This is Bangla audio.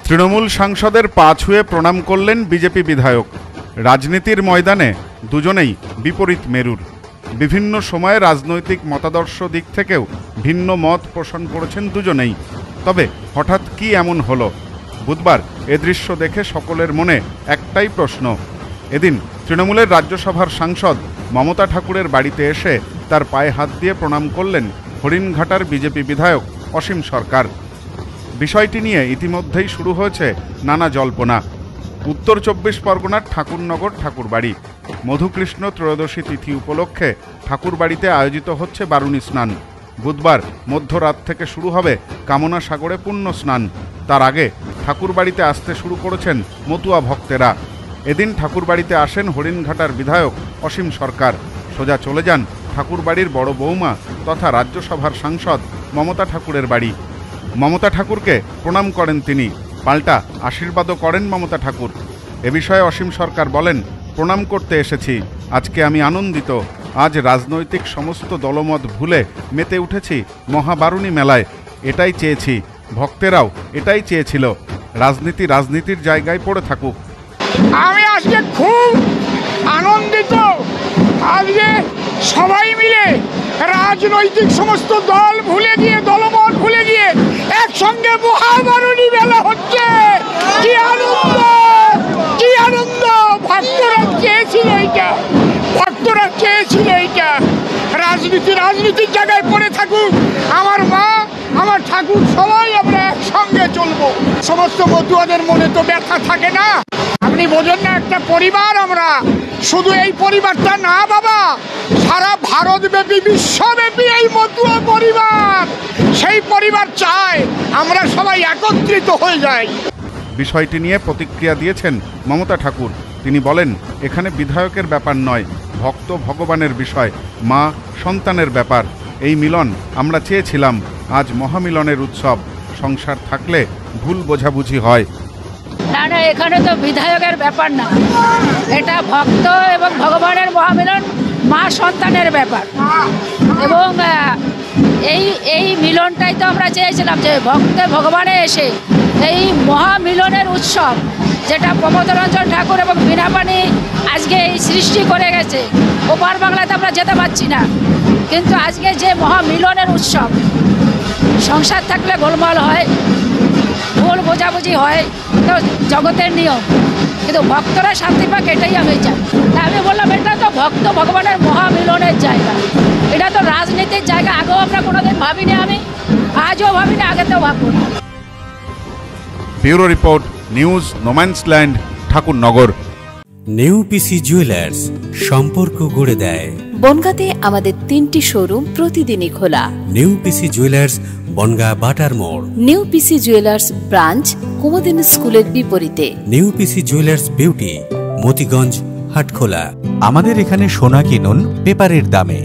তৃণমূল সাংসদের পা ছুঁয়ে প্রণাম করলেন বিজেপি বিধায়ক। রাজনীতির ময়দানে দুজনেই বিপরীত মেরুর। বিভিন্ন সময়ে রাজনৈতিক মতাদর্শ দিক থেকেও ভিন্ন মত পোষণ করেছেন দুজনেই। তবে হঠাৎ কি এমন হলো? বুধবার এ দৃশ্য দেখে সকলের মনে একটাই প্রশ্ন। এদিন তৃণমূলের রাজ্যসভার সাংসদ মমতা ঠাকুরের বাড়িতে এসে তার পায়ে হাত দিয়ে প্রণাম করলেন হরিণঘাটার বিজেপি বিধায়ক অসীম সরকার। বিষয়টি নিয়ে ইতিমধ্যেই শুরু হয়েছে নানা জল্পনা। উত্তর ২৪ পরগনার ঠাকুরনগর ঠাকুরবাড়ি মধুকৃষ্ণ ত্রয়োদশী তিথি উপলক্ষে ঠাকুরবাড়িতে আয়োজিত হচ্ছে বারুণী স্নান। বুধবার মধ্যরাত থেকে শুরু হবে কামনা সাগরে পুণ্য স্নান। তার আগে ঠাকুরবাড়িতে আসতে শুরু করেছেন মতুয়া ভক্তেরা। এদিন ঠাকুরবাড়িতে আসেন হরিণঘাটার বিধায়ক অসীম সরকার। সোজা চলে যান ঠাকুরবাড়ির বড় বৌমা তথা রাজ্যসভার সাংসদ মমতা ঠাকুরের বাড়ি। মমতা ঠাকুরকে প্রণাম করেন তিনি, পাল্টা আশীর্বাদও করেন মমতা ঠাকুর। এ বিষয়ে অসীম সরকার বলেন, প্রণাম করতে এসেছি, আজকে আমি আনন্দিত। আজ রাজনৈতিক সমস্ত দলমত ভুলে মেতে উঠেছি মহাবারুণী মেলায়। এটাই চেয়েছি, ভক্তেরাও এটাই চেয়েছিল। রাজনীতি রাজনীতির জায়গায় পড়ে থাকুক। আমি আজকে খুব আনন্দিত। আজকে সবাই মিলে রাজনৈতিক সমস্ত দল ভুলে গিয়ে, দলমত ভুলে গিয়ে একসঙ্গে মহাবারুণী মেলা হচ্ছে। কি আনন্দ, কি আনন্দ! ভক্তরা চেয়েছিল এইটা, ভক্তরা চেয়েছিল এইটা। রাজনীতি রাজনীতির জায়গায় পড়ে থাকুক। আমার মা, আমার ঠাকুর, সবাই আমরা একসঙ্গে চলবো। সমস্ত মতুয়াদের মনে তো ব্যথা থাকে না। আপনি বোঝেন না, একটা পরিবার আমরা। শুধু এই পরিবারটা না বাবা, সারা ভারতব্যাপী, বিশ্বব্যাপী এই মতুয়া পরিবার, সেই পরিবার চায় আমরা সবাই একত্রিত হয়ে যাই। বিষয়টি নিয়ে প্রতিক্রিয়া দিয়েছেন মমতা ঠাকুর। তিনি বলেন, এখানে বিধায়কের ব্যাপার নয়, ভক্ত ভগবানের বিষয়, মা সন্তানের ব্যাপার। এই মিলন আমরা চেয়েছিলাম। আজ মহামিলনের উৎসব। সংসার থাকলে ভুল বোঝাবুঝি হয় না। না, এখানে তো বিধায়কের ব্যাপার না, এটা ভক্ত এবং ভগবানের মহামিলন, মা সন্তানের ব্যাপার। এবং এই মিলনটাই তো আমরা চেয়েছিলাম, যে ভক্তে ভগবানে এসে এই মহামিলনের উৎসব, যেটা প্রমোদরঞ্জন ঠাকুর এবং বীণাপাণি আজকে এই সৃষ্টি করে গেছে। ওপার বাংলাতে আমরা যেতে পারছি না, কিন্তু আজকে যে মহামিলনের উৎসব, সংসার থাকলে গোলমাল হয়, ভুল বোঝাবুঝি হয়, তো জগতের নিয়ম, কিন্তু ভক্তরা শান্তি পাক, এটাই আমি চাই। আমি বললাম, এটা তো ভক্ত ভগবানের মহামিলনের জায়গা, এটা তো রাজনীতির জায়গা। আগেও আমরা কোনোদিন ভাবিনি, আমি আজও ভাবিনি, আগে তো ভাববো না। Bureau report, news no man's land, Thakurnagar. New PC jewellers, সম্পর্ক গড়ে দেয়। বনগাঁতে আমাদের 3টি শোরুম প্রতিদিনই খোলা। নিউ পিসি জুয়েলার্স, বনগাঁ বাটার মোড়। New PC jewellers branch, Kumudini স্কুলের বিপরীতে। New PC jewellers beauty, Motiganj, Hatkhola. আমাদের এখানে সোনা কিনুন পেপারের দামে।